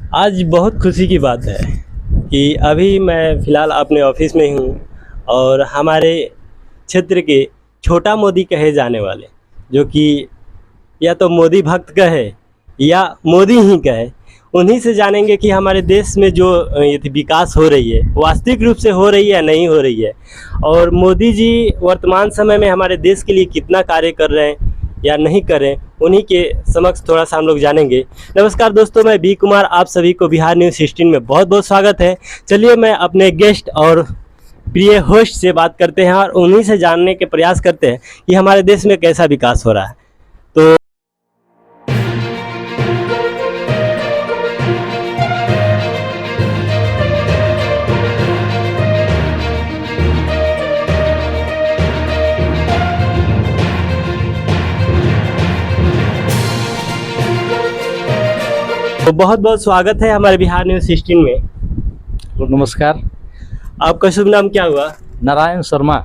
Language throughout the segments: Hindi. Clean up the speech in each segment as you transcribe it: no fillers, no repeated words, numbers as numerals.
आज बहुत खुशी की बात है कि अभी मैं फ़िलहाल अपने ऑफिस में हूँ और हमारे क्षेत्र के छोटा मोदी कहे जाने वाले, जो कि या तो मोदी भक्त कहे या मोदी ही कहे, उन्हीं से जानेंगे कि हमारे देश में जो ये विकास हो रही है वास्तविक रूप से हो रही है या नहीं हो रही है, और मोदी जी वर्तमान समय में हमारे देश के लिए कितना कार्य कर रहे हैं या नहीं करें, उन्हीं के समक्ष थोड़ा सा हम लोग जानेंगे। नमस्कार दोस्तों, मैं बी कुमार, आप सभी को बिहार न्यूज़ 16 में बहुत बहुत स्वागत है। चलिए मैं अपने गेस्ट और प्रिय होस्ट से बात करते हैं और उन्हीं से जानने के प्रयास करते हैं कि हमारे देश में कैसा विकास हो रहा है। तो बहुत बहुत स्वागत है हमारे बिहार न्यूज़ 16 में। तो नमस्कार। आपका शुभ नाम क्या हुआ? नारायण शर्मा।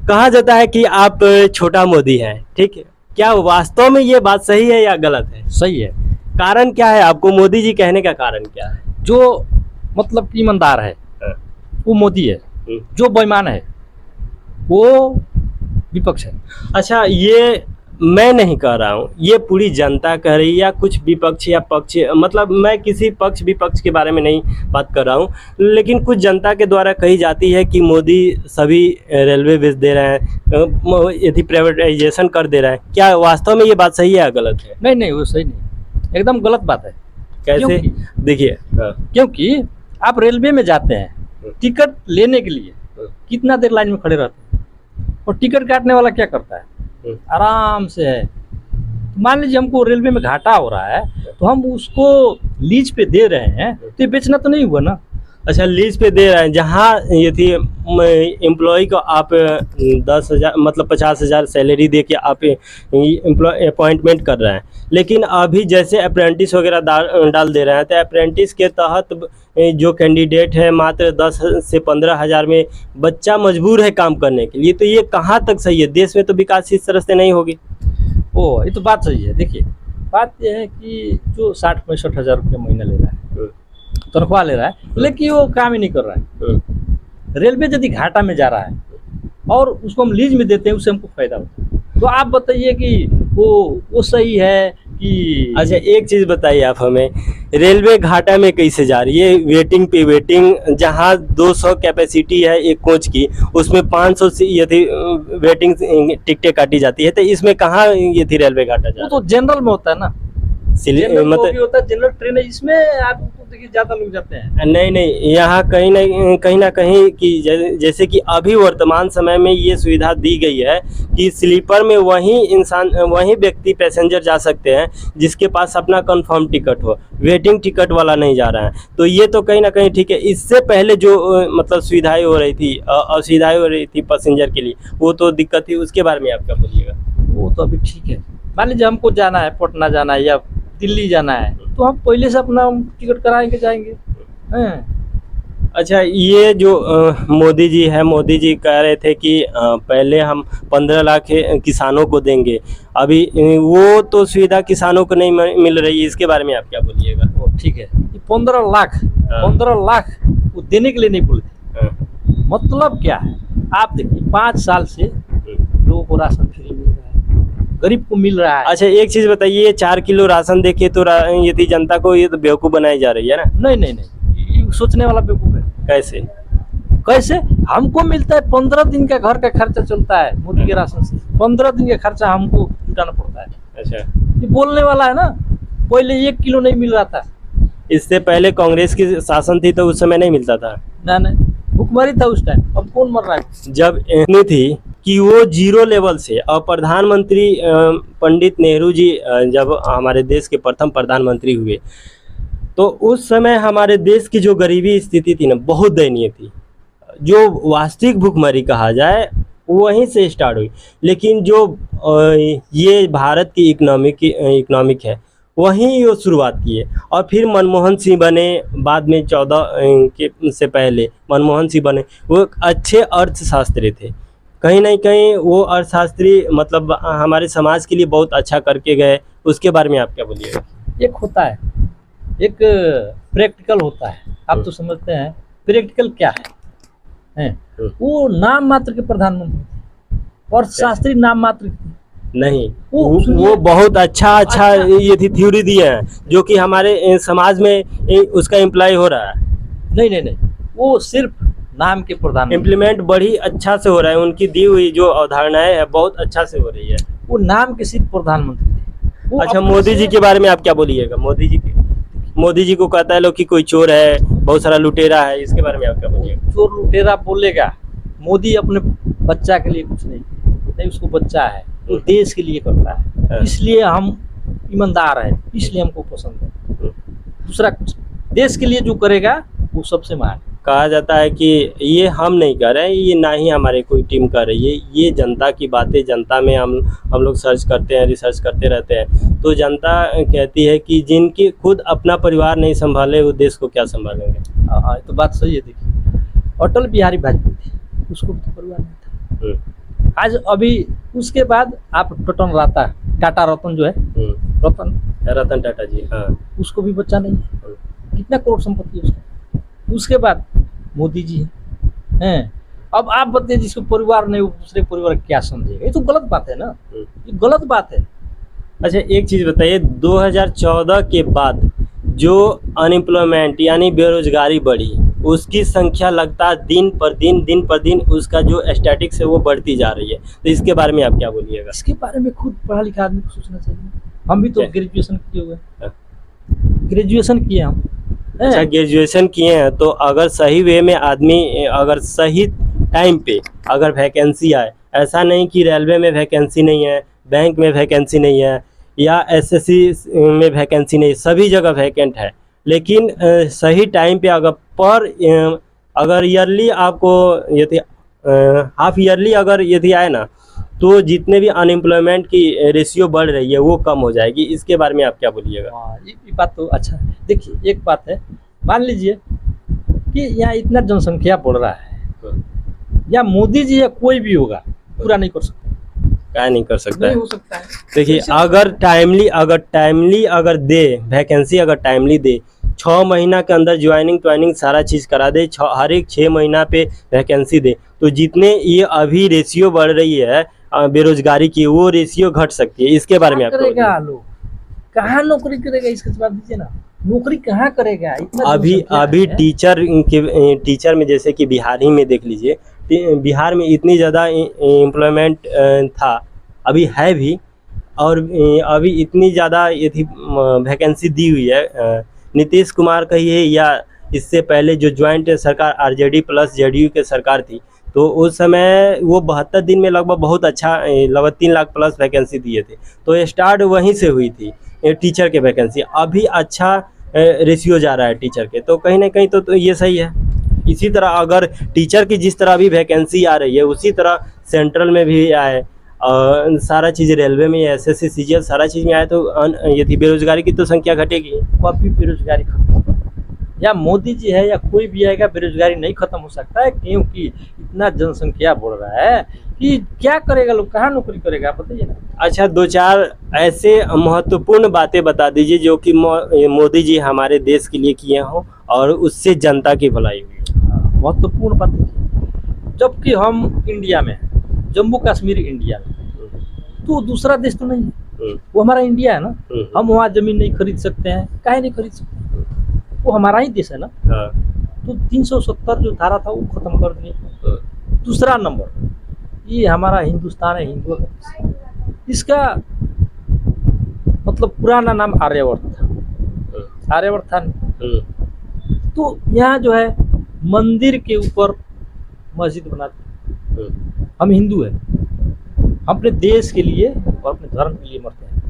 कहा जाता है कि आप छोटा मोदी हैं, ठीक है? क्या वास्तव में ये बात सही है या गलत है? सही है। कारण क्या है, आपको मोदी जी कहने का कारण क्या है? जो मतलब कि ईमानदार है वो मोदी है, जो बेईमान है वो विपक्ष है। अच्छा, ये मैं नहीं कह रहा हूँ, ये पूरी जनता कह रही है या कुछ विपक्ष या पक्ष, मतलब मैं किसी पक्ष विपक्ष के बारे में नहीं बात कर रहा हूँ, लेकिन कुछ जनता के द्वारा कही जाती है कि मोदी सभी रेलवे बेच दे रहे हैं, यदि प्राइवेटाइजेशन कर दे रहे हैं। क्या वास्तव में ये बात सही है या गलत है? नहीं, वो सही नहीं, एकदम गलत बात है। कैसे? देखिए, क्योंकि आप रेलवे में जाते हैं टिकट लेने के लिए, कितना देर लाइन में खड़े रहते हैं, और टिकट काटने वाला क्या करता है? आराम से है। मान लीजिए हमको रेलवे में घाटा हो रहा है तो हम उसको लीज पे दे रहे हैं, तो ये बेचना तो नहीं हुआ ना। अच्छा, लीज पे दे रहे हैं, जहाँ ये थी एम्प्लॉय को आप 10,000 मतलब 50,000 सैलरी दे के आप अपॉइंटमेंट कर रहे हैं, लेकिन अभी जैसे अप्रेंटिस वगैरह डाल दे रहे हैं, तो अप्रेंटिस के तहत जो कैंडिडेट है मात्र 10 से 15,000 में बच्चा मजबूर है काम करने के लिए। तो ये कहाँ तक सही है? देश में तो विकास इस तरह से नहीं होगी। ओ, ये तो बात सही है। देखिए, बात यह है कि जो 60-65 हज़ार रुपये महीना ले रहा है, तनख्वाह ले रहा है, लेकिन वो काम ही नहीं कर रहा है। रेलवे यदि घाटा में जा रहा है और उसको हम लीज में देते हैं, उससे हमको फायदा होता है, तो आप बताइए कि वो सही है कि? अच्छा, एक चीज़ बताइए आप हमें, रेलवे घाटा में कैसे जा रही है? वेटिंग पे वेटिंग, जहाँ 200 कैपेसिटी है एक कोच की, उसमें 500 से यदि वेटिंग टिकटें काटी जाती है, तो इसमें कहाँ ये थी रेलवे घाटा जा रहा है? वो तो जनरल में होता है ना, मतलब होता है जनरल ट्रेन है, इसमें आप देखिए ज़्यादा लोग जाते हैं। नहीं, यहाँ कहीं ना कहीं कि जैसे कि अभी वर्तमान समय में ये सुविधा दी गई है कि स्लीपर में वही व्यक्ति पैसेंजर जा सकते हैं जिसके पास अपना कंफर्म टिकट हो, वेटिंग टिकट वाला नहीं जा रहा है। तो ये तो कहीं ना कहीं ठीक है। इससे पहले जो मतलब सुविधाएं हो रही थी, असुविधाएं हो रही थी पैसेंजर के लिए, वो तो दिक्कत थी, उसके बारे में आप क्या बोलिएगा? वो तो अभी ठीक है। मान लीजिए हमको जाना है, पटना जाना है या दिल्ली जाना है, तो हम पहले से अपना टिकट कराएंगे, जाएंगे। अच्छा, ये जो मोदी जी है, मोदी जी कह रहे थे कि पहले हम 15 लाख किसानों को देंगे, अभी वो तो सुविधा किसानों को नहीं मिल रही है, इसके बारे में आप क्या बोलिएगा? वो ठीक है, 15 लाख वो देने के लिए नहीं बोले थे। मतलब क्या है, आप देखिए 5 साल से लोगों को राशन फ्री मिल रहा है, गरीब को मिल रहा है। अच्छा, एक चीज बताइए, 4 किलो राशन देखे तो ये थी जनता को ये तो बेवकूफ़ बनाई जा रही है ना? नहीं, ये सोचने वाला बेवकूफ़ है। कैसे हमको मिलता है 15 दिन का घर का खर्चा चलता है मोदी के राशन से, 15 दिन का खर्चा हमको जुटाना पड़ता है। अच्छा, ये बोलने वाला है ना, पहले 1 किलो नहीं मिल रहा था। इससे पहले कांग्रेस की शासन थी तो उस समय नहीं मिलता था? नहीं, भुखमरी था उस टाइम। अब कौन मर रहा है? जब इतनी थी कि वो जीरो लेवल से, और प्रधानमंत्री पंडित नेहरू जी जब हमारे देश के प्रथम प्रधानमंत्री हुए, तो उस समय हमारे देश की जो गरीबी स्थिति थी ना, बहुत दयनीय थी। जो वास्तविक भुखमरी कहा जाए वहीं से स्टार्ट हुई, लेकिन जो ये भारत की इकोनॉमिक है, वहीं वो शुरुआत की है। और फिर मनमोहन सिंह बने, बाद में 14 के से पहले मनमोहन सिंह बने, वो अच्छे अर्थशास्त्री थे। कहीं ना कहीं वो अर्थशास्त्री मतलब हमारे समाज के लिए बहुत अच्छा करके गए। उसके बारे में आप क्या बोलिएगा? एक होता है एक प्रैक्टिकल होता है, आप तो समझते हैं प्रैक्टिकल क्या है? वो नाम मात्र के प्रधानमंत्री थे और शास्त्री नाम मात्र के थे। नहीं, सुनिए। वो बहुत अच्छा ये थी थ्योरी दिए हैं जो कि हमारे समाज में उसका इम्प्लाई हो रहा है। नहीं, वो सिर्फ नाम के प्रधानमंत्री, इम्प्लीमेंट बड़ी अच्छा से हो रहा है, उनकी दी हुई जो अवधारणाएं है बहुत अच्छा से हो रही है। वो नाम के सिर्फ प्रधानमंत्री थे। वो अच्छा, अपने मोदी जी से- के बारे में आप क्या बोलिएगा? मोदी जी को कहता है लोग कि कोई चोर है, बहुत सारा लुटेरा है, इसके बारे में आप क्या बोलिएगा? चोर लुटेरा बोलेगा, मोदी अपने बच्चा के लिए कुछ नहीं, उसको बच्चा है, वो देश के लिए करता है, इसलिए हम ईमानदार है, इसलिए हमको पसंद है। दूसरा कुछ देश के लिए जो करेगा वो सबसे महान। कहा जाता है कि ये हम नहीं कर रहे हैं, ये ना ही हमारे कोई टीम कर रही है, ये जनता की बातें, जनता में हम लोग सर्च करते हैं, रिसर्च करते रहते हैं, तो जनता कहती है कि जिनकी खुद अपना परिवार नहीं संभाले वो देश को क्या संभालेंगे। हाँ, ये तो बात सही है। देखिए, अटल बिहारी वाजपेयी थे, उसको भी तो परिवार नहीं था। आज अभी उसके बाद आप टाटा रतन जो है, रतन टाटा जी, हाँ, उसको भी बच्चा नहीं है, कितना करोड़ संपत्ति है उसका। उसके बाद मोदी जी हैं। अब आप बताइए, जिसको परिवार नहीं वो दूसरे परिवार क्या समझेगा? ये तो गलत बात है ना, ये गलत बात है। अच्छा, एक चीज़ बताइए, 2014 के बाद जो अनएम्प्लॉयमेंट यानी बेरोजगारी बढ़ी, उसकी संख्या लगातार दिन पर दिन उसका जो स्टैटिक्स है वो बढ़ती जा रही है, तो इसके बारे में आप क्या बोलिएगा? इसके बारे में खुद पढ़ा लिखा आदमी को सोचना चाहिए। हम भी तो ग्रेजुएशन किए हुए हैं, ग्रेजुएशन किए हम। अच्छा, ग्रेजुएशन किए हैं, तो अगर सही वे में आदमी, अगर सही टाइम पे अगर वैकेंसी आए, ऐसा नहीं कि रेलवे में वैकेंसी नहीं है, बैंक में वैकेंसी नहीं है, या एसएससी में वैकेंसी नहीं, सभी जगह वैकेंट है, लेकिन सही टाइम पे अगर ईयरली आपको यदि हाफ ईयरली अगर यदि आए ना, तो जितने भी अनएम्प्लॉयमेंट की रेशियो बढ़ रही है वो कम हो जाएगी। इसके बारे में आप क्या बोलिएगा? हाँ, ये बात तो अच्छा है। देखिए, एक बात है, मान लीजिए कि यहाँ इतना जनसंख्या बढ़ रहा है, या मोदी जी या कोई भी होगा पूरा नहीं कर सकता। क्या नहीं कर सकता नहीं है? हो सकता है। देखिए, अगर टाइमली अगर दे वैकेंसी, अगर टाइमली दे, 6 महीना के अंदर ज्वाइनिंग सारा चीज़ करा दे, हर एक 6 महीना पे वैकेंसी दे, तो जितने ये अभी रेशियो बढ़ रही है बेरोजगारी की, वो रेशियो घट सकती है। इसके बारे में आप करेगा लोग, कहाँ नौकरी करेगा? इसका जवाब दीजिए ना, नौकरी कहाँ करेगा? इतना अभी टीचर में, जैसे कि बिहार ही में देख लीजिए, बिहार में इतनी ज़्यादा एम्प्लॉयमेंट था, अभी है भी, और अभी इतनी ज़्यादा यदि वैकेंसी दी हुई है, नीतीश कुमार कहिए या इससे पहले जो ज्वाइंट सरकार आरजेडी प्लस जेडीयू के सरकार थी, तो उस समय वो 72 दिन में लगभग बहुत अच्छा, लगभग 3 लाख प्लस वैकेंसी दिए थे, तो स्टार्ट वहीं से हुई थी टीचर के वैकेंसी। अभी अच्छा रेशियो जा रहा है टीचर के, तो कहीं ना कहीं तो ये सही है। इसी तरह अगर टीचर की जिस तरह अभी वैकेंसी आ रही है, उसी तरह सेंट्रल में भी आए, सारा चीज़ रेलवे में, एसएससी सीजीएल सारा चीज़ में आए, तो यदि बेरोजगारी की तो संख्या घटेगी। कभी बेरोजगारी खत्म, या मोदी जी है या कोई भी आएगा, बेरोजगारी नहीं खत्म हो सकता है, क्योंकि इतना जनसंख्या बढ़ रहा है कि क्या करेगा लोग, कहाँ नौकरी करेगा? आप बताइए ना। अच्छा, 2-4 ऐसे महत्वपूर्ण बातें बता दीजिए जो कि मोदी जी हमारे देश के लिए किए हों और उससे जनता की भलाई हुई। महत्वपूर्ण बात है, जबकि हम इंडिया में हैं, जम्मू कश्मीर इंडिया में, तो दूसरा देश तो नहीं है, वो हमारा इंडिया है ना। हम वहाँ जमीन नहीं खरीद सकते हैं, काहे नहीं खरीद सकते? वो हमारा ही देश है ना। तो 370 जो धारा था वो खत्म कर दिए। दूसरा नंबर, ये हमारा हिंदुस्तान है, हिंदुओं का देश। इसका मतलब पुराना नाम आर्यवर्त था, आर्यवर्त था। तो यहाँ जो है मंदिर के ऊपर मस्जिद बनाते। हम हिंदू हैं, हम अपने देश के लिए और अपने धर्म के लिए मरते हैं,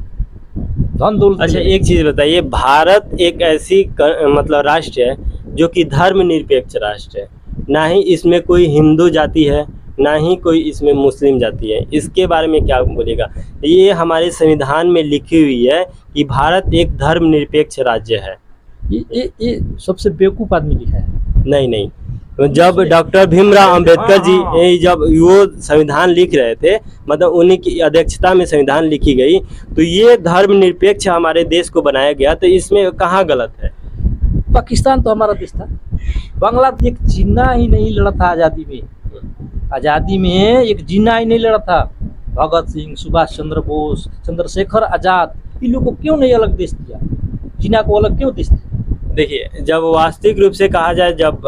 धन दौलत। अच्छा, एक चीज़ बताइए, भारत एक ऐसी मतलब राष्ट्र है जो कि धर्मनिरपेक्ष राष्ट्र है, ना ही इसमें कोई हिंदू जाति है, ना ही कोई इसमें मुस्लिम जाति है, इसके बारे में क्या बोलेगा? ये हमारे संविधान में लिखी हुई है कि भारत एक धर्मनिरपेक्ष राज्य है। ये सबसे बेवकूफ़ आदमी लिखा है। नहीं, जब डॉक्टर भीमराव अंबेडकर जी जब वो संविधान लिख रहे थे, मतलब उन्हीं की अध्यक्षता में संविधान लिखी गई, तो ये धर्मनिरपेक्ष हमारे देश को बनाया गया, तो इसमें कहाँ गलत है? पाकिस्तान तो हमारा देश था। बांग्लादेश एक जिन्ना ही नहीं लड़ा था आज़ादी में। आज़ादी में एक जिन्ना ही नहीं लड़ा था। भगत सिंह, सुभाष चंद्र बोस, चंद्रशेखर आजाद, इन लोगों को क्यों नहीं अलग देश दिया? जिन्ना को अलग क्यों देश दिया? देखिए, जब वास्तविक रूप से कहा जाए, जब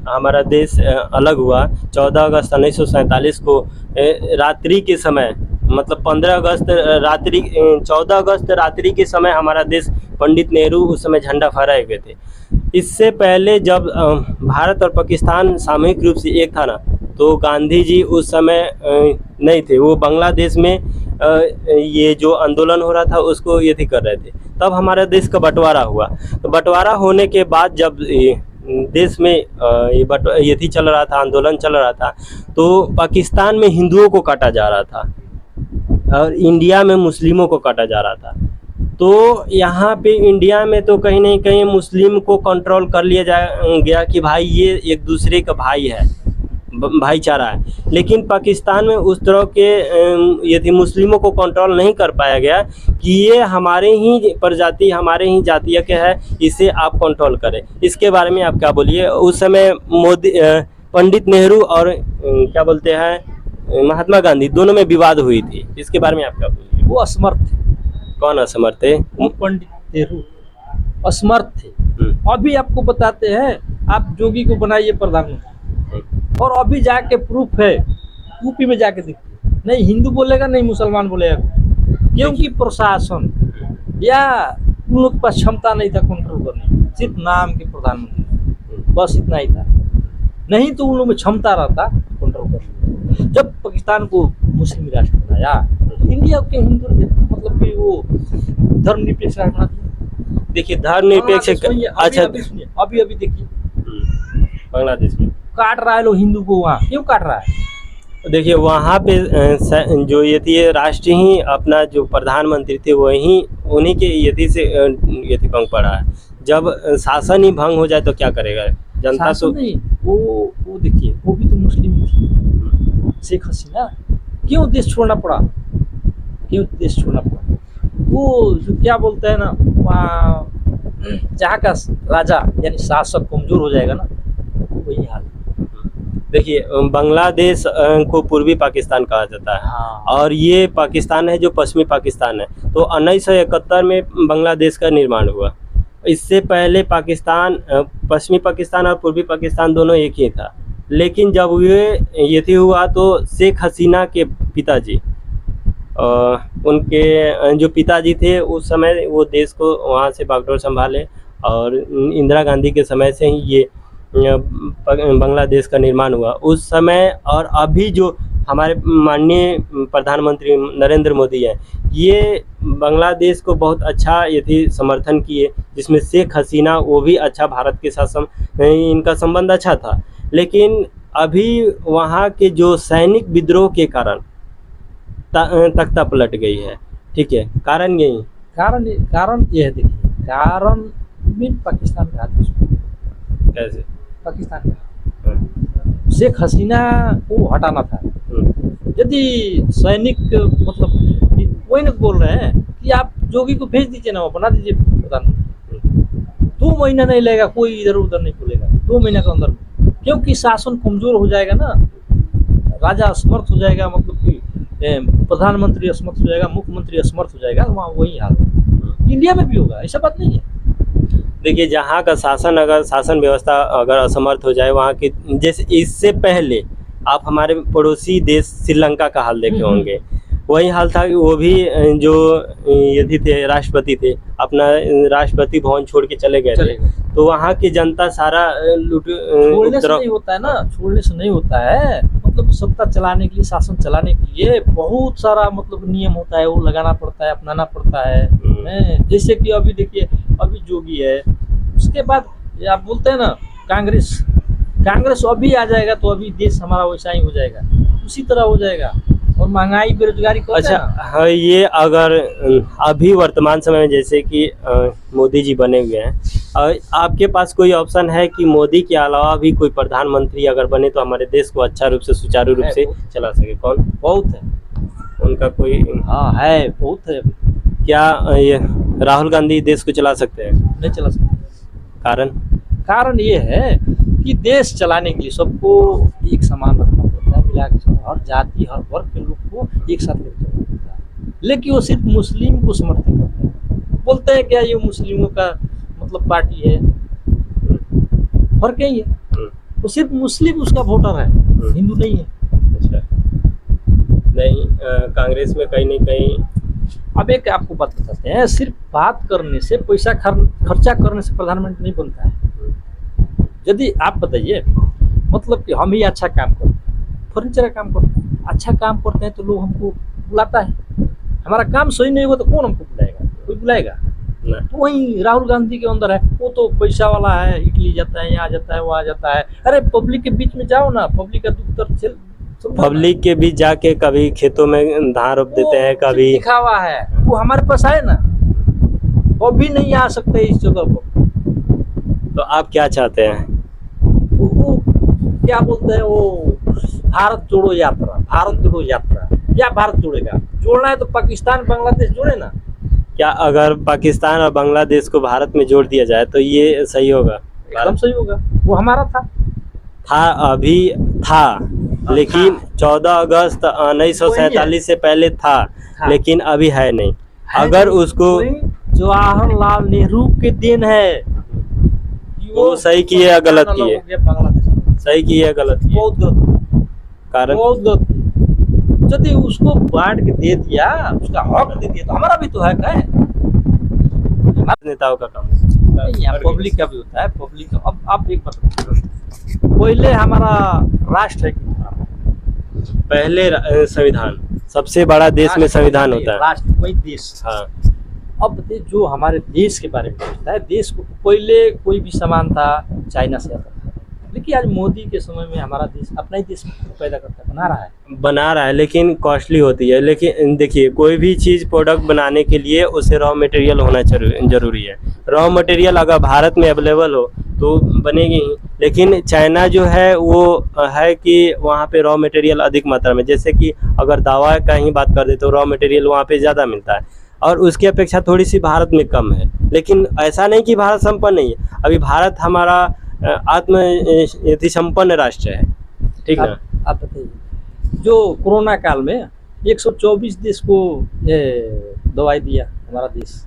हमारा देश अलग हुआ 14 अगस्त 1947 को रात्रि के समय, मतलब 15 अगस्त रात्रि 14 अगस्त रात्रि के समय हमारा देश, पंडित नेहरू उस समय झंडा फहराए हुए थे। इससे पहले जब भारत और पाकिस्तान सामूहिक रूप से एक था ना, तो गांधी जी उस समय नहीं थे, वो बांग्लादेश में ये जो आंदोलन हो रहा था उसको ये थी कर रहे थे। तब हमारे देश का बंटवारा हुआ। तो बंटवारा होने के बाद जब देश में ये थी चल रहा था, आंदोलन चल रहा था, तो पाकिस्तान में हिंदुओं को काटा जा रहा था और इंडिया में मुस्लिमों को काटा जा रहा था। तो यहाँ पे इंडिया में तो कहीं नहीं कहीं मुस्लिम को कंट्रोल कर लिया गया कि भाई ये एक दूसरे का भाई है, भाईचारा है। लेकिन पाकिस्तान में उस तरह के ये थी मुस्लिमों को कंट्रोल नहीं कर पाया गया कि ये हमारे ही प्रजाति, हमारे ही जातीय के है, इसे आप कंट्रोल करें। इसके बारे में आप क्या बोलिए? उस समय मोदी, पंडित नेहरू और क्या बोलते हैं महात्मा गांधी, दोनों में विवाद हुई थी। इसके बारे में आप क्या बोलिए? वो असमर्थ थे। कौन असमर्थ थे? वो पंडित नेहरू असमर्थ थे। अभी आपको बताते हैं, आप जोगी को बनाइए प्रधानमंत्री, और अभी जाके प्रूफ है, यूपी में जाके देखिए, नहीं हिंदू बोलेगा नहीं मुसलमान बोलेगा, क्योंकि प्रशासन या उन लोग के पास क्षमता नहीं था कंट्रोल करने, सिर्फ नाम के प्रधानमंत्री, बस इतना ही था। नहीं तो उन लोगों में क्षमता रहता कंट्रोल करने। जब पाकिस्तान को मुस्लिम राष्ट्र बनाया, इंडिया के हिंदू मतलब कि वो धर्मनिरपेक्ष राष्ट्र बना दिया। देखिए, धर्मनिरपेक्ष, अच्छा अभी देखिए बांग्लादेश में काट रहा है लोग हिंदू को, वहाँ क्यों काट रहा है? देखिए, वहाँ पे जो ये थी राष्ट्र ही अपना जो प्रधानमंत्री थे वही उन्हीं के यति से यति भंग पड़ा है। जब शासन ही भंग हो जाए तो क्या करेगा जनता? तो नहीं, वो देखिए, वो भी तो मुस्लिम थी, शेख हसीना। क्यों देश छोड़ना पड़ा? क्यों देश छोड़ना पड़ा? वो जो क्या बोलते हैं ना, वहाँ जहाँ का राजा यानी शासक कमजोर हो जाएगा ना, वही हाल। देखिए, बांग्लादेश को पूर्वी पाकिस्तान कहा जाता है। हाँ। और ये पाकिस्तान है जो पश्चिमी पाकिस्तान है। तो 1971 में बांग्लादेश का निर्माण हुआ। इससे पहले पाकिस्तान, पश्चिमी पाकिस्तान और पूर्वी पाकिस्तान दोनों एक ही था। लेकिन जब ये थी हुआ तो शेख हसीना के पिताजी, उनके जो पिताजी थे उस समय वो देश को वहाँ से बागडोर संभाले, और इंदिरा गांधी के समय से ही ये बांग्लादेश का निर्माण हुआ उस समय। और अभी जो हमारे माननीय प्रधानमंत्री नरेंद्र मोदी हैं, ये बांग्लादेश को बहुत अच्छा ये थी समर्थन किए, जिसमें शेख हसीना वो भी अच्छा भारत के साथ इनका संबंध अच्छा था। लेकिन अभी वहाँ के जो सैनिक विद्रोह के कारण तख्ता पलट गई है। ठीक है, कारण यही, कारण ये है। देखिए, कारण भी पाकिस्तान का हाथ में। कैसे? पाकिस्तान का शेख हसीना को हटाना था। यदि सैनिक मतलब वही ना बोल रहे हैं कि आप जोगी को भेज दीजिए ना, वो बना दीजिए प्रधानमंत्री, 2 महीना नहीं लगेगा, कोई इधर उधर नहीं बोलेगा 2 महीना के अंदर, क्योंकि शासन कमजोर हो जाएगा ना, राजा असमर्थ हो जाएगा, मतलब कि प्रधानमंत्री असमर्थ हो जाएगा, मुख्यमंत्री असमर्थ हो जाएगा, वहाँ वही हाल इंडिया में भी होगा। ऐसा बात नहीं है। देखिए, जहाँ का शासन, अगर शासन व्यवस्था अगर असमर्थ हो जाए वहाँ की, जैसे इससे पहले आप हमारे पड़ोसी देश श्रीलंका का हाल देखे होंगे, वही हाल था। वो भी जो यदि थे राष्ट्रपति थे, अपना राष्ट्रपति भवन छोड़ के चले गए थे। तो वहाँ की जनता सारा छोड़ने से नहीं होता है ना, छोड़ने से नहीं होता है। मतलब सत्ता चलाने के लिए, शासन चलाने के लिए बहुत सारा मतलब नियम होता है, वो लगाना पड़ता है, अपनाना पड़ता है। जैसे कि अभी देखिए, अभी जोगी है, उसके बाद आप बोलते हैं ना कांग्रेस अभी आ जाएगा तो अभी देश हमारा वैसा ही हो जाएगा, उसी तरह हो जाएगा, और महंगाई बेरोजगारी। अच्छा, हाँ, ये अगर अभी वर्तमान समय में जैसे कि मोदी जी बने हुए हैं, आपके पास कोई ऑप्शन है कि मोदी के अलावा भी कोई प्रधानमंत्री अगर बने तो हमारे देश को अच्छा रूप से, सुचारू रूप से चला सके? कौन? बहुत है उनका कोई? हाँ है, बहुत है। क्या ये राहुल गांधी देश को चला सकते हैं? नहीं चला सकते। कारण ये है कि देश चलाने के लिए सबको एक समान रखना पड़ता है, मिला के हर जाति हर वर्ग के लोग को एक साथ लेकर चलना पड़ता है। लेकिन वो सिर्फ मुस्लिम को समर्थन करते हैं, बोलते हैं क्या ये मुस्लिमों का मतलब पार्टी है, फर्क यही है, वो सिर्फ मुस्लिम उसका वोटर है, हिंदू नहीं है। अच्छा, नहीं कांग्रेस में कहीं ना कहीं अब एक आपको बात बताते हैं, सिर्फ बात करने से पैसा खर्चा करने से प्रधानमंत्री नहीं बनता है। यदि आप बताइए मतलब कि हम ही अच्छा काम करते हैं, फर्नीचर का काम करते हैं, अच्छा काम करते हैं तो लोग हमको बुलाता है। हमारा काम सही नहीं होगा तो कौन हमको बुलाएगा, कोई बुलाएगा ना। तो वही राहुल गांधी के अंदर है, वो तो पैसा वाला है, इटली जाता है, यहाँ जाता है, वहाँ जाता है। अरे पब्लिक के बीच में जाओ ना, पब्लिक का दुख दर्द पब्लिक के बीच जाके कभी खेतों में धान रोप देते हैं, कभी दिखावा है, वो हमारे पास है ना, वो भी नहीं आ सकते इस जगह पर। तो आप क्या चाहते हैं? वो क्या बोलते हैं, वो भारत जोड़ो यात्रा, भारत जोड़ो यात्रा। क्या भारत जोड़ेगा? जोड़ना है तो पाकिस्तान बांग्लादेश जोड़े ना। क्या अगर पाकिस्तान और बांग्लादेश को भारत में जोड़ दिया जाए तो ये सही होगा? एकदम सही होगा, वो हमारा था अभी था, लेकिन 14 अगस्त 1947 से पहले था, लेकिन अभी है नहीं। अगर उसको जवाहरलाल नेहरू के दिन है, वो सही किए या गलत किए? बांग्लादेश सही किए या गलत किए? बहुत गलत, कारण बहुत गलत। यदि उसको बांट के दे दिया, उसका हक दे दिया तो हमारा भी तो हक है। नेताओं का काम पब्लिक का भी होता है, पब्लिक का। अब आप एक बात, पहले हमारा राष्ट्र है कि पहले संविधान, सबसे बड़ा देश में संविधान होता है, राष्ट्र कोई देश। हाँ। अब बताइए जो हमारे देश के बारे में सोचता है, देश को पहले कोई भी सामान था चाइना से आता था, लेकिन आज मोदी के समय में हमारा देश अपना ही देश पैदा करता है, बना रहा है, लेकिन कॉस्टली होती है। लेकिन देखिए कोई भी चीज़ प्रोडक्ट बनाने के लिए उसे रॉ मटेरियल होना जरूरी है। रॉ मटेरियल अगर भारत में अवेलेबल हो तो बनेगी ही, लेकिन चाइना जो है वो है कि वहाँ पे रॉ मटेरियल अधिक मात्रा में, जैसे कि अगर दवा का ही बात कर दे तो रॉ मटेरियल वहाँ पे ज़्यादा मिलता है और उसकी अपेक्षा थोड़ी सी भारत में कम है। लेकिन ऐसा नहीं कि भारत संपन्न नहीं है, अभी भारत हमारा आत्म संपन्न राष्ट्र है, ठीक है। आप बताइए जो कोरोना काल में 124 देश को दवाई दिया हमारा देश,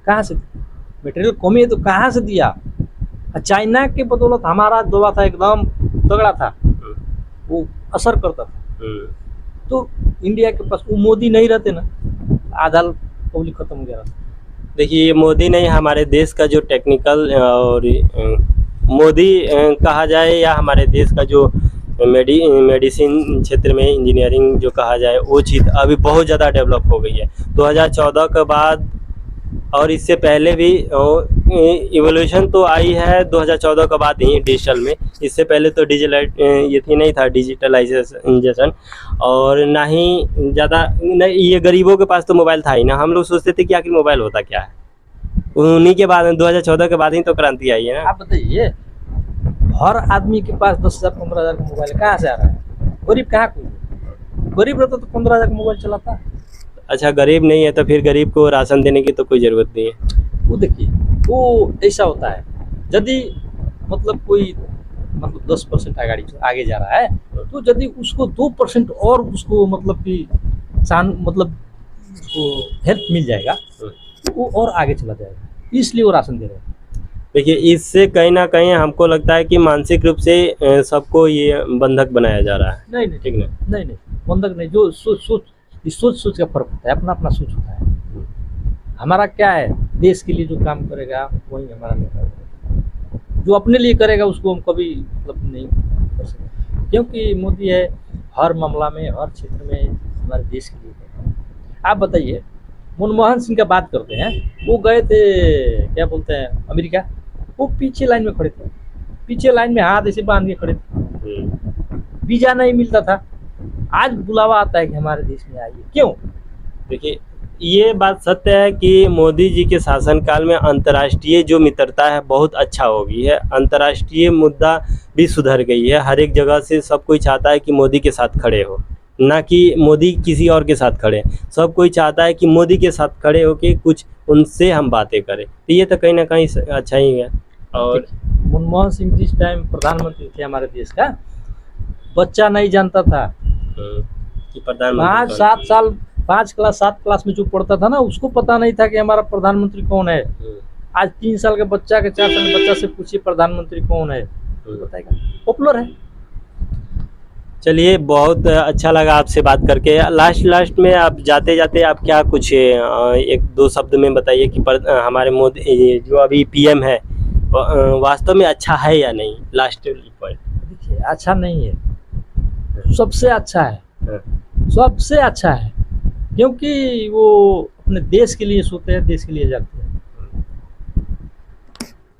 कहाँ से मटेरियल कमी है तो कहाँ से दिया? चाइना के बदौलत हमारा दवा था एकदम तगड़ा था, वो असर करता था। तो इंडिया के पास वो मोदी नहीं रहते ना, आधा पब्लिक खत्म हो गया। देखिए ये मोदी नहीं, हमारे देश का जो टेक्निकल और मोदी कहा जाए या हमारे देश का जो मेडिसिन क्षेत्र में इंजीनियरिंग जो कहा जाए वो चीज़ अभी बहुत ज़्यादा डेवलप हो गई है 2014 के बाद। और इससे पहले भी इवोल्यूशन तो आई है 2014 के बाद ही डिजिटल में। इससे पहले तो ये थी नहीं था डिजिटलाइजेशन, और ना ही ज़्यादा ये गरीबों के पास तो मोबाइल था ही ना। हम लोग सोचते थे कि आखिर मोबाइल होता क्या है, उन्हीं के बाद 2014 के बाद ही तो क्रांति आई है ना। आप बताइए हर आदमी के पास 10,000 15,000 का मोबाइल कहाँ से आ रहा है? गरीब कहाँ कोई है? गरीब रहता तो 15,000 का मोबाइल चलाता। अच्छा गरीब नहीं है तो फिर गरीब को राशन देने की तो कोई ज़रूरत नहीं है। वो देखिए वो ऐसा होता है, यदि मतलब कोई मतलब 10% आगे जा रहा है तो यदि उसको 2% और उसको मतलब कि मतलब हेल्प मिल जाएगा तो वो और आगे चला जाएगा, इसलिए वो राशन दे रहे हैं। देखिए इससे कहीं ना कहीं हमको लगता है कि मानसिक रूप से सबको ये बंधक बनाया जा रहा है। नहीं ठीक ना? नहीं बंधक नहीं, जो सोच का फर्क होता है, अपना अपना सोच होता है। हमारा क्या है, देश के लिए जो काम करेगा वही हमारा नेता है। जो अपने लिए करेगा उसको हम कभी मतलब नहीं कर सकते, क्योंकि मोदी है हर मामला में हर क्षेत्र में हमारे देश के लिए। आप बताइए मनमोहन सिंह का बात करते हैं, वो गए थे क्या बोलते हैं अमेरिका, वो पीछे लाइन में खड़े थे, पीछे लाइन में हाथ ऐसे बांध के खड़े थे, वीजा नहीं मिलता था। आज बुलावा आता है कि हमारे देश में आइए, क्यों? देखिए ये बात सत्य है कि मोदी जी के शासनकाल में अंतर्राष्ट्रीय जो मित्रता है बहुत अच्छा हो गई है, अंतर्राष्ट्रीय मुद्दा भी सुधर गई है। हर एक जगह से सब कोई चाहता है कि मोदी के साथ खड़े हो, ना कि मोदी किसी और के साथ खड़े। सब कोई चाहता है कि मोदी के साथ खड़े होके कुछ उनसे हम बातें करें, तो ये तो कहीं ना कहीं अच्छा ही है। और मनमोहन सिंह जिस टाइम प्रधानमंत्री थे हमारे देश का, बच्चा नहीं जानता था कि प्रधानमंत्री 5-7 साल 5 क्लास 7 क्लास में जो पढ़ता था ना, उसको पता नहीं था कि हमारा प्रधानमंत्री कौन है। आज 3 साल के बच्चा के 4 साल के बच्चा से पूछिए प्रधानमंत्री कौन है, बताएगा, पॉपुलर है। चलिए, बहुत अच्छा लगा आपसे बात करके। लास्ट में आप जाते जाते आप क्या कुछ 1-2 शब्द में बताइए कि हमारे मोदी, ये जो अभी पीएम है, वास्तव में अच्छा है या नहीं? Last point. देखिए, अच्छा नहीं है, सबसे अच्छा है, सबसे अच्छा है, क्योंकि वो अपने देश के लिए सोते हैं, देश के लिए जागते हैं।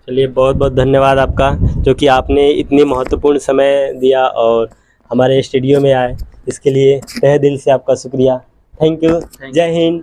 चलिए, बहुत बहुत धन्यवाद आपका, जो कि आपने इतनी महत्वपूर्ण समय दिया और हमारे स्टूडियो में आए, इसके लिए तहे दिल से आपका शुक्रिया। Thank you. जय हिंद।